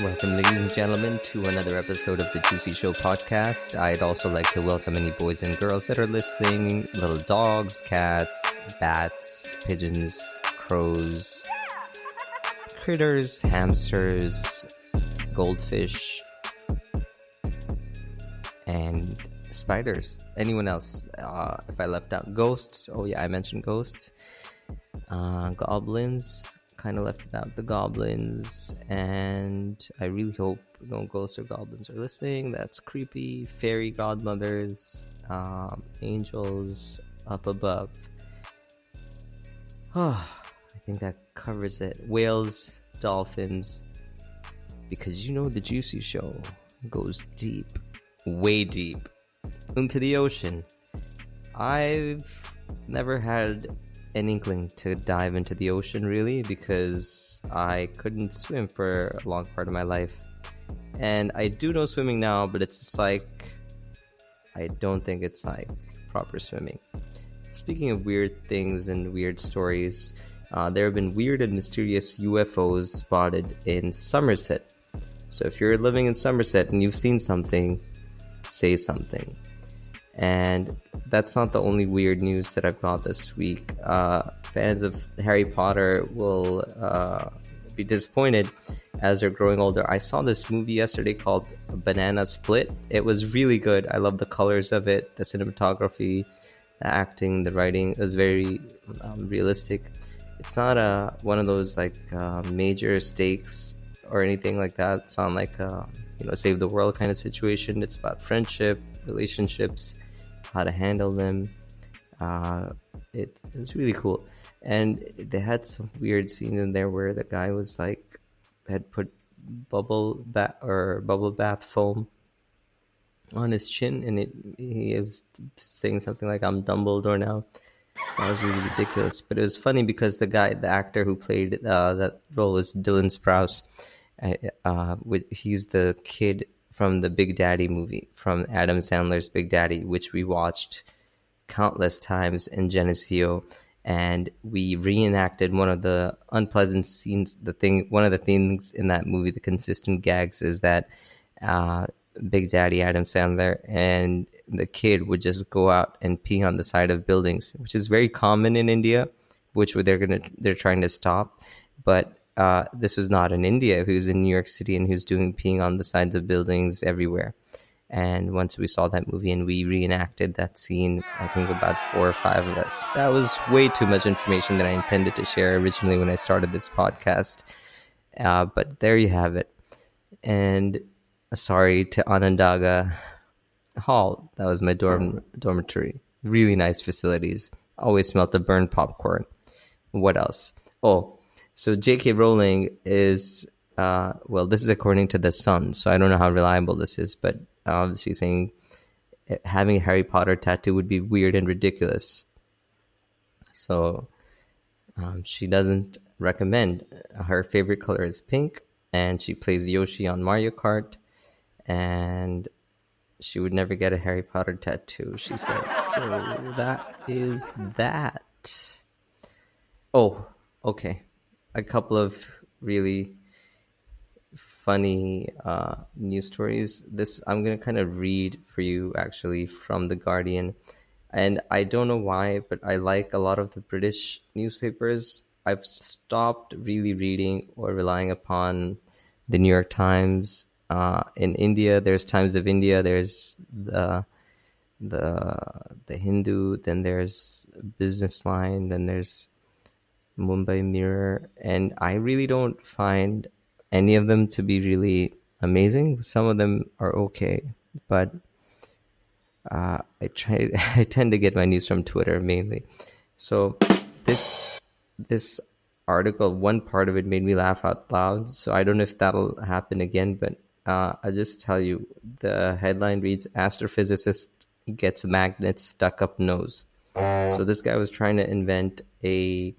Welcome, ladies and gentlemen, to another episode of the Juicy Show podcast. I'd also like to welcome any boys and girls that are listening, little dogs, cats, bats, pigeons, crows, critters, hamsters, goldfish, and spiders. Anyone else? If I left out ghosts, oh yeah, I mentioned ghosts. Goblins, kind of left out the goblins, and I really hope no ghosts or goblins are listening. That's creepy. Fairy godmothers, angels up above. I think that covers it. Whales, dolphins, because you know the Juicy Show goes deep, way deep, into the ocean. I've never had an inkling to dive into the ocean, really, because I couldn't swim for a long part of my life. And I do know swimming now, but it's just like, I don't think it's like proper swimming. Speaking of weird things and weird stories, there have been weird and mysterious UFOs spotted in Somerset. So if you're living in Somerset and you've seen something, say something. And that's not the only weird news that I've got this week. Fans of Harry Potter will be disappointed as they're growing older. I saw this movie yesterday called Banana Split. It was really good. I love the colors of it, the cinematography, the acting, the writing. It was very realistic. It's not one of those like major stakes or anything like that. It's not like save the world kind of situation. It's about friendship, relationships, how to handle them. It was really cool, and they had some weird scene in there where the guy was like had put bubble bath foam on his chin, and he is saying something like, "I'm Dumbledore now." That was really ridiculous, but it was funny because the actor who played that role is Dylan Sprouse. He's the kid from the Big Daddy movie, from Adam Sandler's Big Daddy, which we watched countless times in Geneseo, and we reenacted one of the unpleasant scenes. One of the things in that movie, the consistent gags, is that Big Daddy Adam Sandler and the kid would just go out and pee on the side of buildings, which is very common in India, which they're trying to stop. But this was not in India. He was in New York City, and he was peeing on the sides of buildings everywhere. And once we saw that movie and we reenacted that scene, I think about 4 or 5 of us. That was way too much information that I intended to share originally when I started this podcast. But there you have it. And sorry to Onondaga Hall. That was my dormitory. Really nice facilities. Always smelled of burned popcorn. What else? Oh, so J.K. Rowling is, this is according to The Sun, so I don't know how reliable this is, but she's saying having a Harry Potter tattoo would be weird and ridiculous. So she doesn't recommend. Her favorite color is pink, and she plays Yoshi on Mario Kart, and she would never get a Harry Potter tattoo, she said. So that is that. Oh, okay. A couple of really funny news stories. I'm going to kind of read for you actually from The Guardian. And I don't know why, but I like a lot of the British newspapers. I've stopped really reading or relying upon the New York Times. In India, there's Times of India, there's the Hindu, then there's Business Line, then there's Mumbai Mirror, and I really don't find any of them to be really amazing. Some of them are okay, but I tend to get my news from Twitter mainly. So this article, one part of it made me laugh out loud, so I don't know if that'll happen again, but I'll just tell you, the headline reads, astrophysicist gets magnets stuck up nose. So this guy was trying to invent a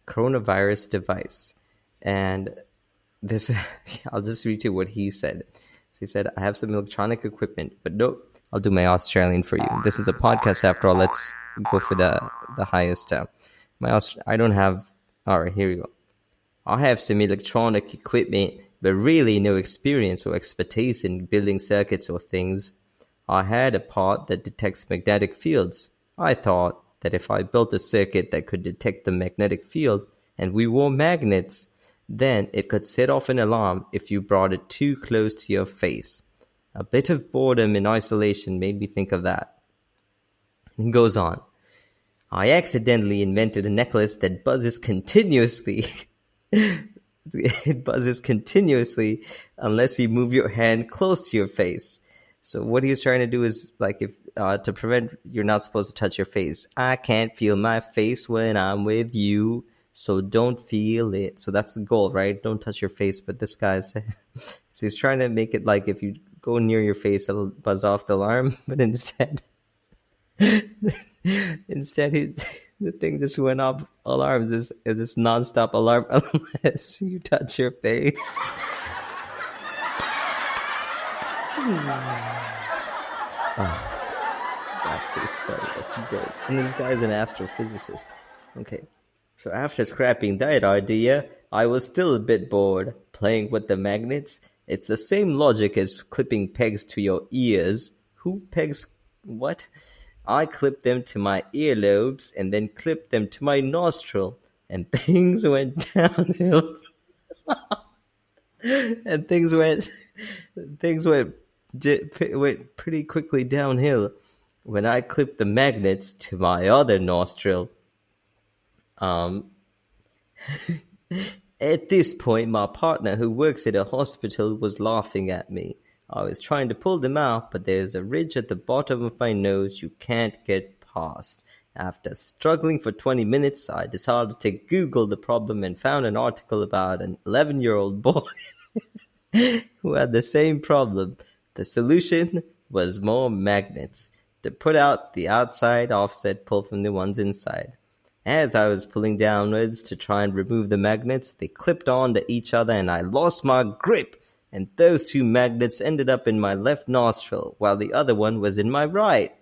coronavirus device, and this I'll just read you what he said. So he said, I have some electronic equipment, but nope, I'll do my Australian for you. This is a podcast after all. Let's go for the highest. I don't have. All right, here we go. I have some electronic equipment, but really no experience or expertise in building circuits or things. I had a part that detects magnetic fields. I thought that if I built a circuit that could detect the magnetic field and we wore magnets, then it could set off an alarm if you brought it too close to your face. A bit of boredom and isolation made me think of that. He goes on. I accidentally invented a necklace that buzzes continuously. It buzzes continuously unless you move your hand close to your face. So what he's trying to do is like if to prevent you're not supposed to touch your face. I can't feel my face when I'm with you, so don't feel it. So that's the goal, right? Don't touch your face. But this guy's so he's trying to make it like if you go near your face, it'll buzz off the alarm. But instead, the thing just went off alarms. This nonstop alarm unless you touch your face. That's just funny. That's great. And this guy's an astrophysicist. Okay. So after scrapping that idea, I was still a bit bored. Playing with the magnets, it's the same logic as clipping pegs to your ears. Who pegs what? I clipped them to my earlobes and then clipped them to my nostril. And things went downhill. And things went pretty quickly downhill when I clipped the magnets to my other nostril. At this point, my partner, who works at a hospital, was laughing at me. I was trying to pull them out, but there's a ridge at the bottom of my nose you can't get past. After struggling for 20 minutes, I decided to Google the problem and found an article about an 11-year-old boy who had the same problem. The solution was more magnets to put out the outside offset pull from the ones inside. As I was pulling downwards to try and remove the magnets, they clipped on to each other and I lost my grip, and those two magnets ended up in my left nostril while the other one was in my right.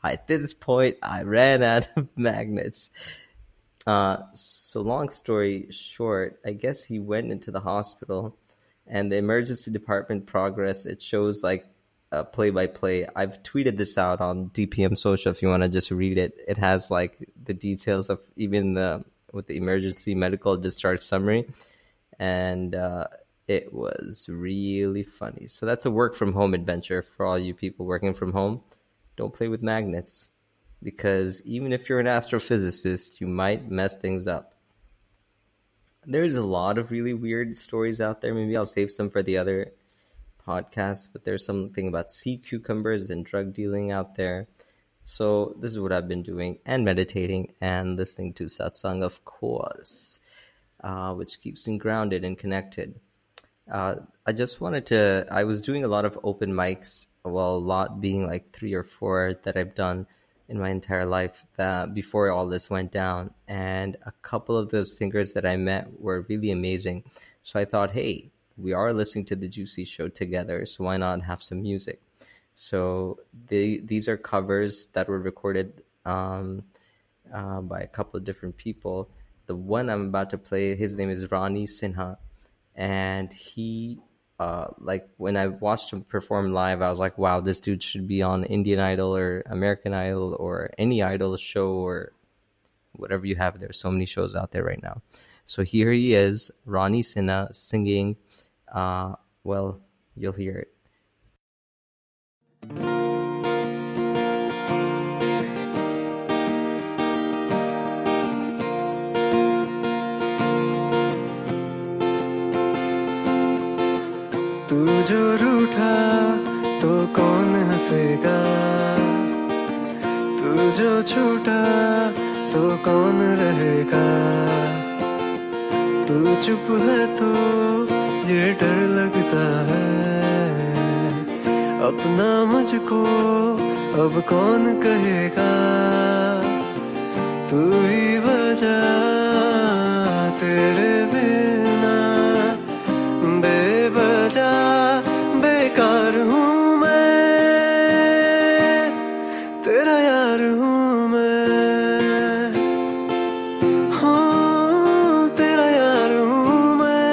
At this point, I ran out of magnets. So long story short, I guess he went into the hospital and the emergency department progress, it shows like play-by-play. I've tweeted this out on DPM Social if you want to just read it. It has like the details of even with the emergency medical discharge summary, and it was really funny. So that's a work-from-home adventure for all you people working from home. Don't play with magnets, because even if you're an astrophysicist, you might mess things up. There's a lot of really weird stories out there. Maybe I'll save some for the other podcasts, but there's something about sea cucumbers and drug dealing out there. So this is what I've been doing, and meditating and listening to satsang, of course, which keeps me grounded and connected. I just wanted to, I was doing a lot of open mics, well, a lot being like 3 or 4 that I've done in my entire life before all this went down. And a couple of those singers that I met were really amazing. So I thought, hey, we are listening to the Juicy Show together, so why not have some music? So these are covers that were recorded by a couple of different people. The one I'm about to play, his name is Ronnie Sinha, and he, like when I watched him perform live, I was like, wow, this dude should be on Indian Idol or American Idol or any Idol show or whatever you have. There's so many shows out there right now. So here he is, Ronnie Sinha, singing. Well, you'll hear it. तू जो रूठा तो कौन हंसेगा, तू जो छूटा तो कौन रहेगा, तू चुप है तो ये डर लगता है, अपना मुझको अब कौन कहेगा, तू ही वजह तेरे बिना बेवजह बेकार हूँ मैं, तेरा यार हूँ मैं, हाँ तेरा यार हूँ मैं,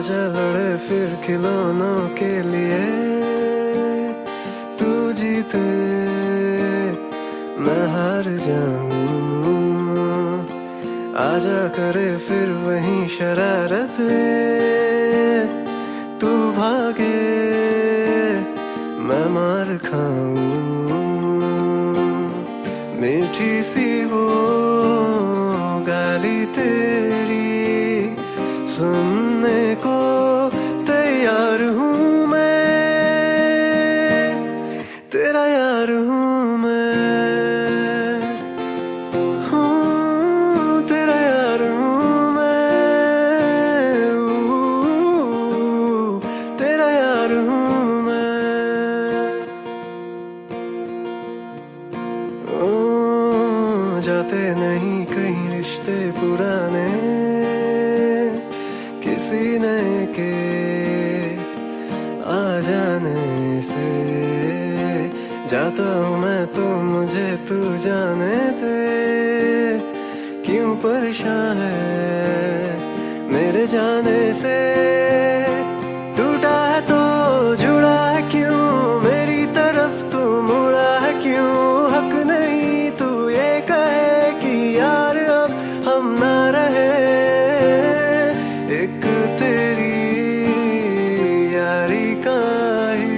आजा लड़े फिर खिलौनों के लिए तू जीते मैं हार जाऊं आजा करे फिर वही शरारत तू भागे मैं मार खाऊं मीठी सी वो गाली तेरी सुनने को तैयार हूँ मैं तेरा यार हूँ मैं तेरा यार हूँ मैं तेरा यार हूँ मैं जाते नहीं कहीं रिश्ते पुराने किसी नए के आ जाने से जाता हूँ मैं तो मुझे तू जाने दे क्यों परेशान है मेरे जाने से टूटा है तो जुड़ा है क्यों मेरी तरफ तू मुड़ा है क्यों हक नहीं तू ये कहे कि यार अब हम ना रहे एक तेरी यारी का ही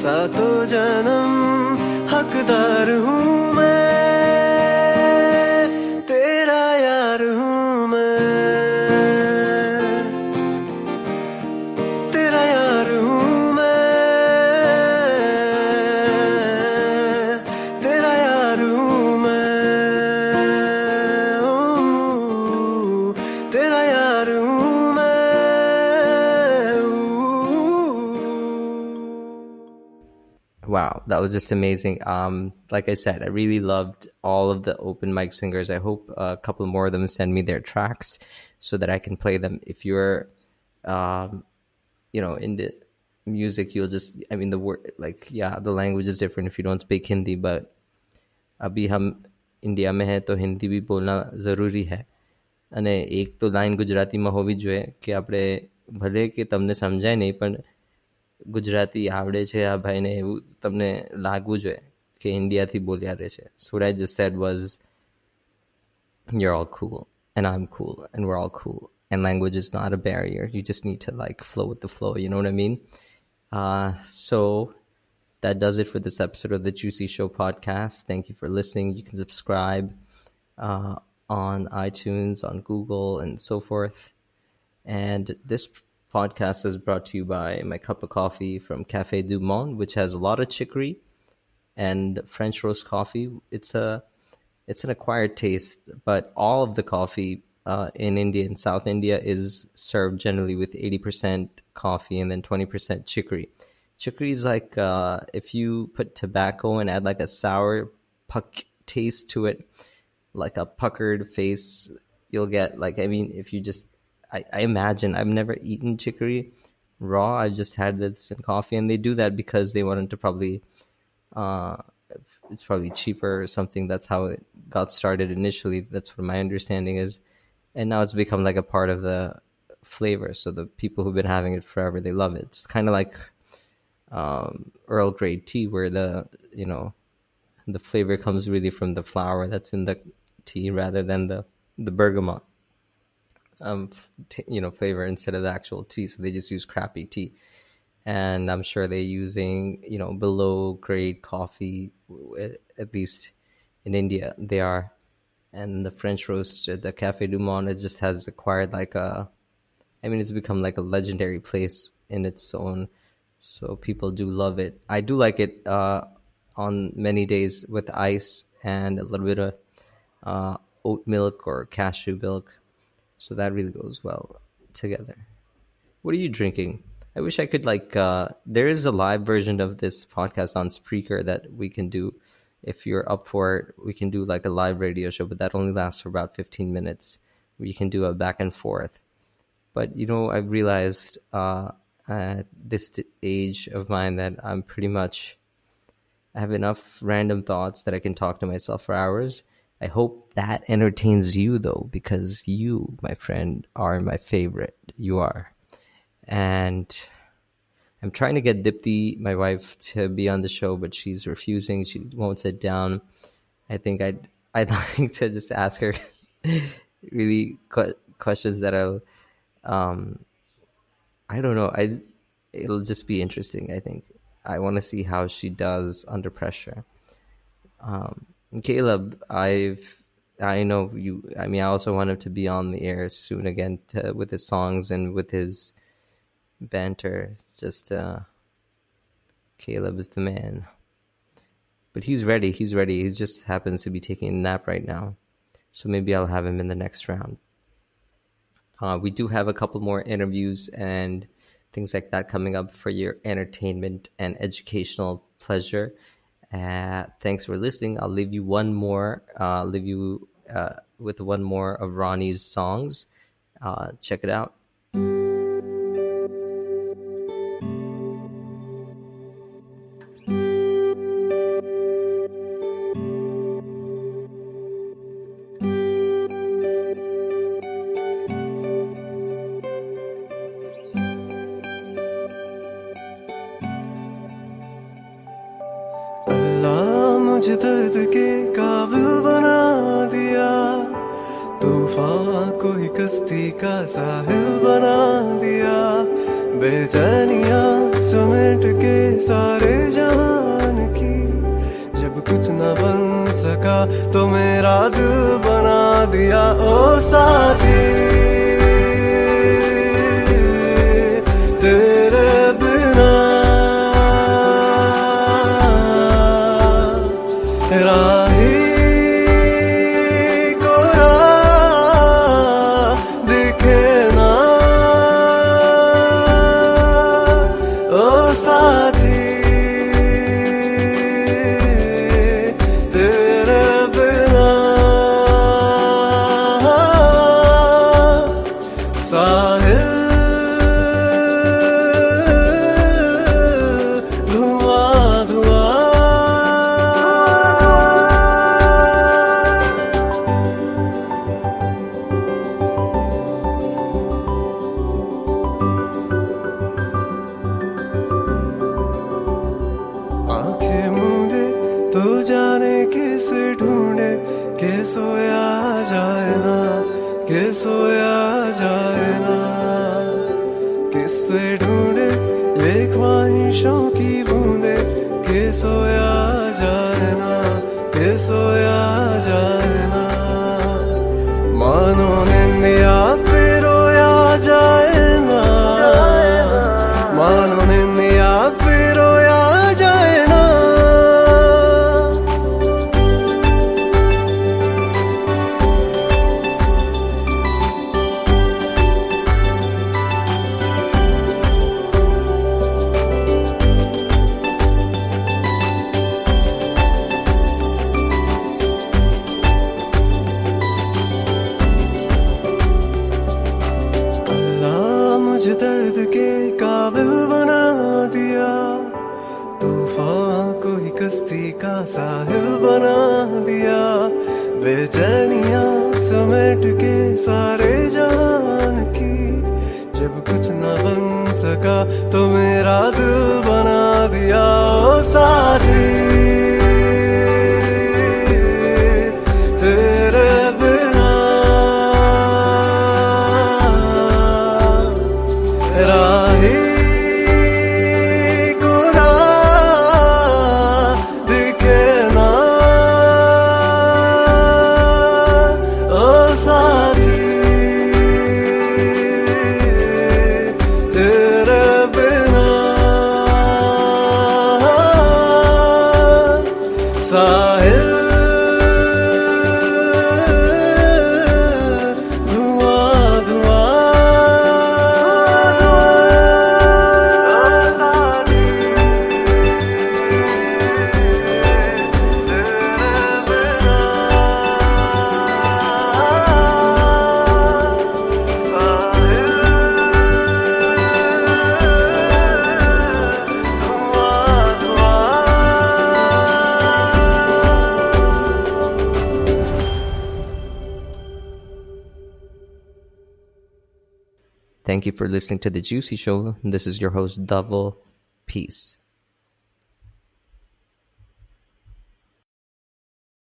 सातों जन्म हकदार हूँ मैं तेरा यार हूँ मैं तेरा यार हूँ मैं तेरा यार हूँ मैं तेरा यार हूँ मैं Wow, that was just amazing. Like I said, I really loved all of the open mic singers. I hope a couple more of them send me their tracks so that I can play them. If you're, into music, you'll just, I mean, the word, like, yeah, the language is different if you don't speak Hindi, but अभी हम India में हैं तो हिंदी भी बोलना ज़रूरी है અને એક તો લાઈન ગુજરાતીમાં હોવી જોઈએ કે આપણે ભલે કે તમને સમજાય નહીં પણ ગુજરાતી આવડે છે આ ભાઈને એવું તમને લાગવું જોઈએ કે ઇન્ડિયાથી બોલ્યા રહે છે. So what I just said was you're all cool and I'm cool and we're all cool and language is not a barrier. You just need to like flow with the flow, you know what I mean? So that does it for this episode of the Juicy Show podcast. Thank you for listening. You can subscribe on iTunes, on Google, and so forth. And this podcast is brought to you by my cup of coffee from Cafe du Monde, which has a lot of chicory and French roast coffee. It's an acquired taste, but all of the coffee in India, in South India, is served generally with 80% coffee and then 20% chicory. Chicory is like if you put tobacco and add like a sour puck taste to it, like a puckered face, you'll get like, I mean, if you just, I imagine, I've never eaten chicory raw. I've just had this in coffee, and they do that because they wanted to probably, it's probably cheaper or something. That's how it got started initially. That's what my understanding is. And now it's become like a part of the flavor. So the people who've been having it forever, they love it. It's kind of like Earl Grey tea, where the flavor comes really from the flower that's in the tea rather than the bergamot flavor instead of the actual tea. So they just use crappy tea, and I'm sure they're using below grade coffee, at least in India they are. And the French roast at the Cafe du Monde, it just has acquired like it's become like a legendary place in its own. So people do love it. I do like it on many days with ice and a little bit of oat milk or cashew milk. So that really goes well together. What are you drinking? I wish I could there is a live version of this podcast on Spreaker that we can do. If you're up for it, we can do like a live radio show, but that only lasts for about 15 minutes. We can do a back and forth. But, I've realized at this age of mine that I'm pretty much, I have enough random thoughts that I can talk to myself for hours. I hope that entertains you, though, because you, my friend, are my favorite. You are. And I'm trying to get Dipti, my wife, to be on the show, but she's refusing. She won't sit down. I think I'd like to just ask her really questions that I don't know. It'll just be interesting. I think I want to see how she does under pressure. Caleb, I know you. I mean, I also want him to be on the air soon again with his songs and with his banter. It's just Caleb is the man. But he's ready. He's ready. He just happens to be taking a nap right now. So maybe I'll have him in the next round. We do have a couple more interviews and things like that coming up for your entertainment and educational pleasure. Thanks for listening. I'll leave you one more. Leave you with one more of Ronnie's songs. Check it out. मुझे दर्द के काबिल बना दिया, तूफान को ही कश्ती का साहिल बना दिया, बेचैनियां समेट के सारे जहान की, जब कुछ न बन सका तो मेरा दिल बना दिया। ओ साथी तेरे बिना राही को राह दिखे ना, ओ साथी तेरे बिना साहिल धुआं धुआं। आंखें मूंदे तो जाने किसे ढूंढे, के सोया जाए ना, के सोया जाए ना, किससे ढूंढे ये ख्वाहिशों की बूंदे, के सोया जाए ना, के सोया जाए ना, मानो निंदिया पे रोया जाए ना, मानो निंदिया पे रोया जाए ना। अल्लाह मुझे दर्द के काबिल बना दिया, तूफान को ही कश्ती का साहिल बना दिया, बेचैनियां समेट के सारे जहान की, जब कुछ न बन सका तो मेरा दिल बना दिया। ओ साथी तेरे बिना राही को राह दिखे ना, ओ साथी तेरे बिना Thank you for listening to The Juicy Show. This is your host, Dhaval. Peace.